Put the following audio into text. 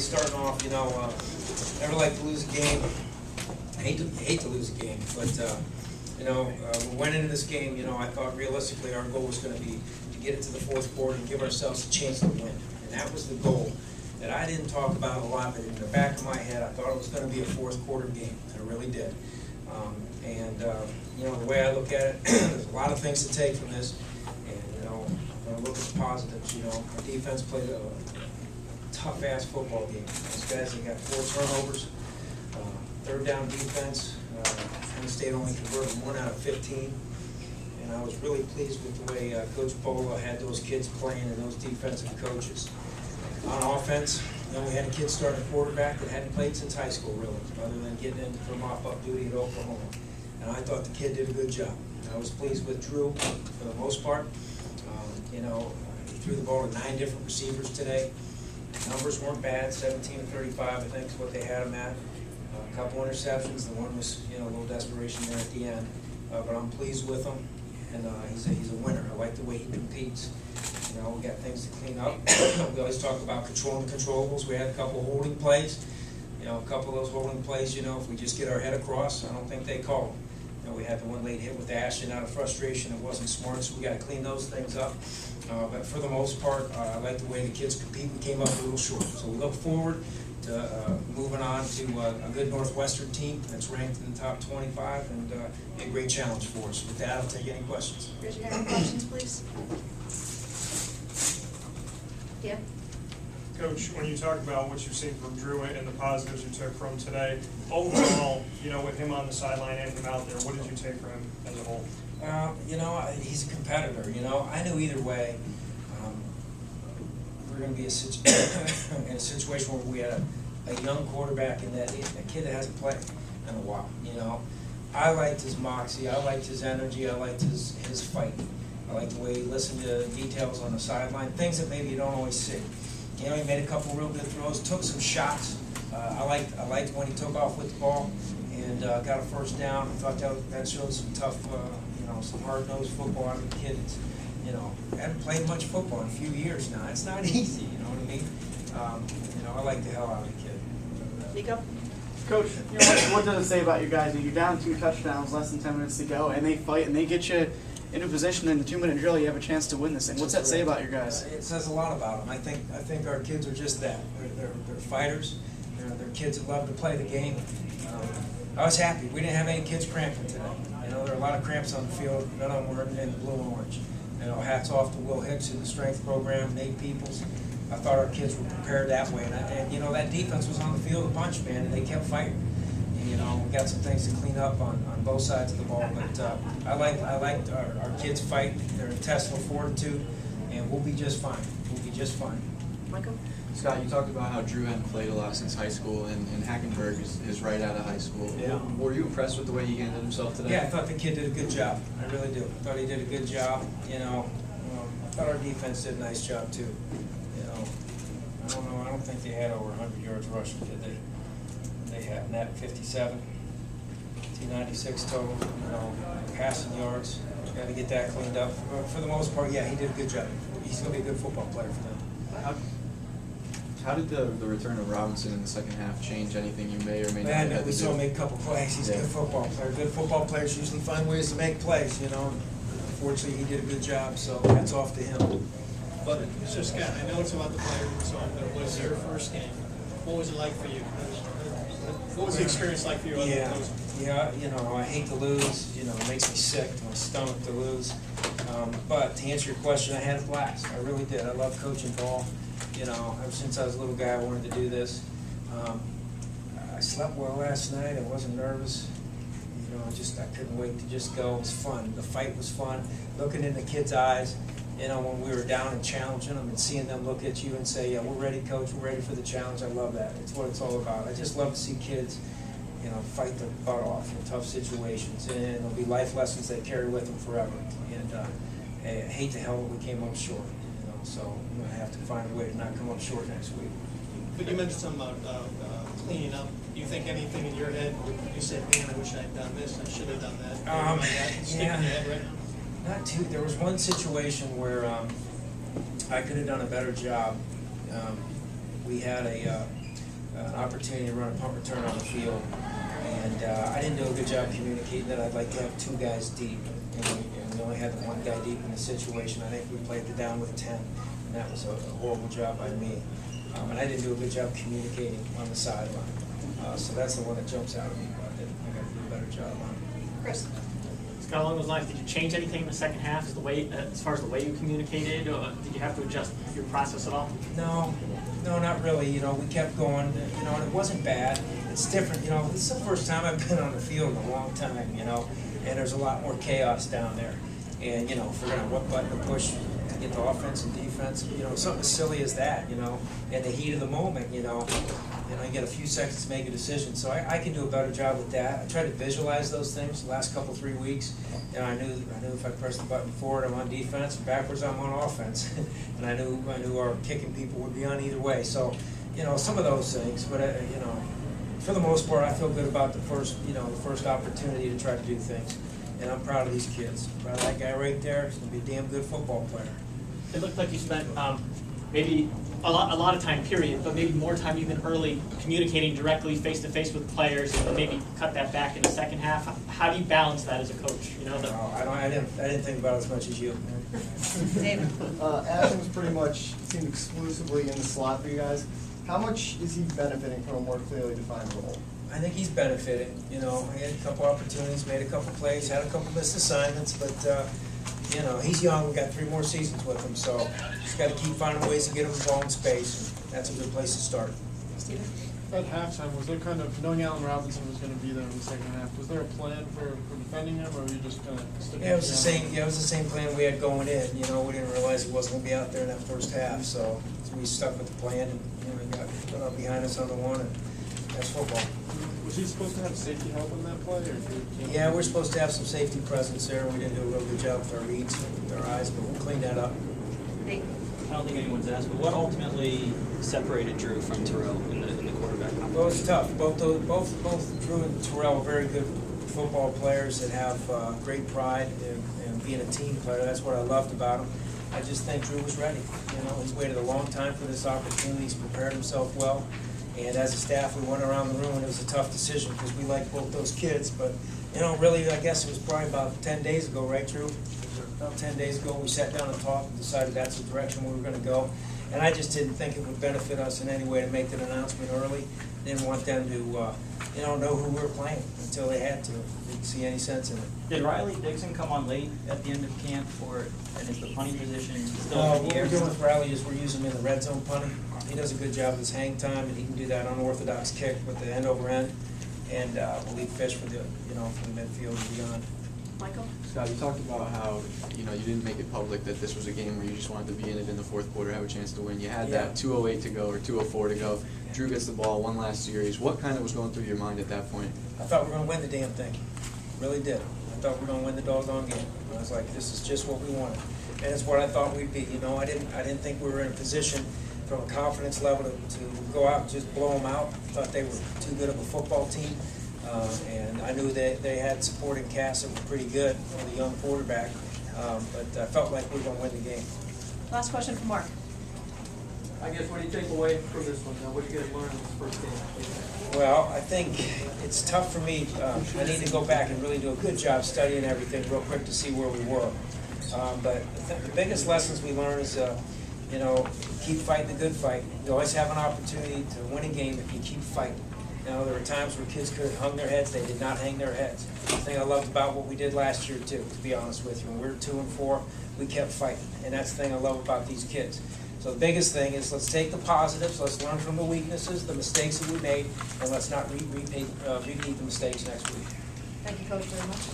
starting off, never like to lose a game. I hate to lose a game, but we went into this game. I thought realistically our goal was going to be to get it to the fourth quarter and give ourselves a chance to win, and that was the goal that I didn't talk about a lot, but in the back of my head, I thought it was going to be a fourth quarter game. I really did. The way I look at it, there's a lot of things to take from this, and I'm going to look at the positives. Our defense played a tough-ass football game. Those guys, they got 4 turnovers, third down defense. Penn State only converted 1 out of 15, and I was really pleased with the way Coach Bolo had those kids playing and those defensive coaches. On offense, we had a kid starting quarterback that hadn't played since high school, really, other than getting in for mop-up duty at Oklahoma. And I thought the kid did a good job. I was pleased with Drew for the most part. He threw the ball to 9 different receivers today. Numbers weren't bad, 17 to 35, I think is what they had him at. A couple interceptions. The one was, a little desperation there at the end. But I'm pleased with him, and he's a winner. I like the way he competes. We got things to clean up. We always talk about controlling controllables. We had a couple holding plays. A couple of those holding plays, if we just get our head across, I don't think they call them. We had the one late hit with Ashton out of frustration. It wasn't smart, so we got to clean those things up. But for the most part, I like the way the kids compete. We came up a little short. So we look forward to moving on to a good Northwestern team that's ranked in the top 25 and be a great challenge for us. With that, I'll take any questions. Raise your hand for questions, please. Yeah. Coach, when you talk about what you've seen from Drew and the positives you took from today, overall, with him on the sideline and him out there, what did you take from him as a whole? He's a competitor. I knew either way we're going to be in a situation where we had a young quarterback and a kid that hasn't played in a while. I liked his moxie. I liked his energy. I liked his fight. I liked the way he listened to details on the sideline, things that maybe you don't always see. He made a couple real good throws, took some shots. I liked when he took off with the ball and got a first down. I thought that showed some tough, some hard-nosed football out of the kid. Hadn't played much football in a few years now. It's not easy, you know what I mean? I like the hell out of the kid. Nico? Coach, what does it say about you guys? You're down 2 touchdowns, less than 10 minutes to go, and they fight and they get you into position in the 2-minute drill. You have a chance to win this thing. What's that say about your guys? It says a lot about them. I think our kids are just that. They're fighters. They're kids that love to play the game. I was happy. We didn't have any kids cramping today. There are a lot of cramps on the field. None of them were in blue and orange. Hats off to Will Hicks and the strength program, Nate Peoples. I thought our kids were prepared that way. And that defense was on the field a bunch, man, and they kept fighting. And, we got some things to clean up on both sides of the ball. But I liked our kids fight, their intestinal fortitude, and we'll be just fine. We'll be just fine. Michael? Scott, you talked about how Drew hadn't played a lot since high school, and Hackenberg is right out of high school. Yeah. Were you impressed with the way he handled himself today? Yeah, I thought the kid did a good job. I really do. I thought he did a good job. I thought our defense did a nice job too. I don't know. I don't think they had over 100 yards rushing, did they? They had net 57, 296 total. Passing yards. Got to get that cleaned up. But for the most part, yeah, he did a good job. He's going to be a good football player for them. How did the return of Robinson in the second half change anything you may or may not have had to do? We saw him make a couple plays. He's a good football player. Good football players usually find ways to make plays, Unfortunately, he did a good job, so hats off to him. But, so Scott, I know it's about the players and so on, but it was your first game. What was it like for you? What was the experience like for you? Yeah, I hate to lose. It makes me sick to my stomach to lose. But to answer your question, I had a blast. I really did. I love coaching ball. Ever since I was a little guy, I wanted to do this. I slept well last night. I wasn't nervous. I couldn't wait to just go. It was fun. The fight was fun. Looking in the kids' eyes, when we were down and challenging them and seeing them look at you and say, yeah, we're ready, coach. We're ready for the challenge. I love that. It's what it's all about. I just love to see kids, fight their butt off in tough situations. And it'll be life lessons they carry with them forever. And I hate to hell that we came up short. So I'm going to have to find a way to not come up short next week. But you mentioned something about cleaning up. Do you think anything in your head, you said, man, I wish I had done this, I should have done that? Stick in your head right now? Not too. There was one situation where I could have done a better job. We had a an opportunity to run a punt return on the field. And I didn't do a good job communicating that I'd like to have 2 guys deep. And we only had the 1 guy deep in the situation. I think we played it down with 10, and that was a horrible job by me. And I didn't do a good job communicating on the sideline. So that's the one that jumps out at me, but I got to do a better job on it. Chris? Scott, along those lines, did you change anything in the second half as far as the way you communicated, or did you have to adjust your process at all? No, not really. You know, we kept going, you know, and it wasn't bad. It's different, you know, this is the first time I've been on the field in a long time, you know, and there's a lot more chaos down there. And, you know, figuring out what button to push to get the offense and defense, you know, something as silly as that, you know, in the heat of the moment, you know, you get a few seconds to make a decision. So I can do a better job with that. I try to visualize those things the last 3 weeks. And I knew if I pressed the button forward, I'm on defense, and backwards, I'm on offense. And I knew our kicking people would be on either way. So, you know, some of those things, but you know, for the most part, I feel good about the first opportunity to try to do things. And I'm proud of these kids. I'm proud of that guy right there. He's going to be a damn good football player. It looked like you spent maybe a lot of time, period, but maybe more time even early communicating directly face-to-face with players, and maybe cut that back in the second half. How do you balance that as a coach? You know, I didn't think about it as much as you. David? Adams pretty much seemed exclusively in the slot for you guys. How much is he benefiting from a more clearly defined role? I think he's benefiting. You know, he had a couple opportunities, made a couple plays, had a couple missed assignments, but you know, he's young. We've got 3 more seasons with him, so just got to keep finding ways to get him the ball in space. And that's a good place to start. Steven? At halftime, was there kind of, knowing Allen Robinson was going to be there in the second half, was there a plan for defending him, or were you just kind of sticking? Yeah, it was the same. Yeah, it was the same plan we had going in. You know, we didn't realize he wasn't going to be out there in that first half, so we stuck with the plan, and you know, he got behind us on the one, and that's football. Was he supposed to have safety help in that play, or did he? Yeah, we're supposed to have some safety presence there. We didn't do a real good job with our reads, with our eyes, but we'll clean that up. Nate? I don't think anyone's asked, but what ultimately separated Drew from Terrell in the quarterback competition? Well, it's tough. Both Drew and Terrell are very good football players that have great pride in being a team player. That's what I loved about him. I just think Drew was ready. You know, he's waited a long time for this opportunity. He's prepared himself well. And as a staff, we went around the room, and it was a tough decision because we liked both those kids. But, you know, really, I guess it was probably about 10 days ago, right, Drew? About 10 days ago, we sat down and talked and decided that's the direction we were going to go. And I just didn't think it would benefit us in any way to make that announcement early. Didn't want them to, you know who we were playing until they had to. Didn't see any sense in it. Did Riley Dixon come on late at the end of camp, and is the punting position still in What the air? we're doing with Riley is we're using him in the red zone punting. He does a good job with his hang time, and he can do that unorthodox kick with the end over end. And we'll leave fish for the midfield and beyond. Michael? Scott, you talked about how, you know, you didn't make it public that this was a game where you just wanted to be in it in the fourth quarter, have a chance to win. You had that 2:08 to go or 2:04 to go. Drew gets the ball, one last series. What kind of was going through your mind at that point? I thought we were going to win the damn thing. Really did. I thought we were going to win the doggone game. I was like, this is just what we wanted. And it's what I thought we'd be. You know, I didn't think we were in a position from a confidence level to go out and just blow them out. I thought they were too good of a football team. And I knew that they had supporting cast that were pretty good with a young quarterback. But I felt like we were going to win the game. Last question from Mark. I guess what do you take away from this one? What did you guys learn in this first game? Well, I think it's tough for me. I need to go back and really do a good job studying everything real quick to see where we were. But the biggest lessons we learned is, you know, keep fighting the good fight. You always have an opportunity to win a game if you keep fighting. You know, there were times where kids could have hung their heads. They did not hang their heads. The thing I loved about what we did last year, too, to be honest with you, when we were 2-4, we kept fighting. And that's the thing I love about these kids. So the biggest thing is let's take the positives, let's learn from the weaknesses, the mistakes that we made, and let's not repeat the mistakes next week. Thank you, Coach, very much.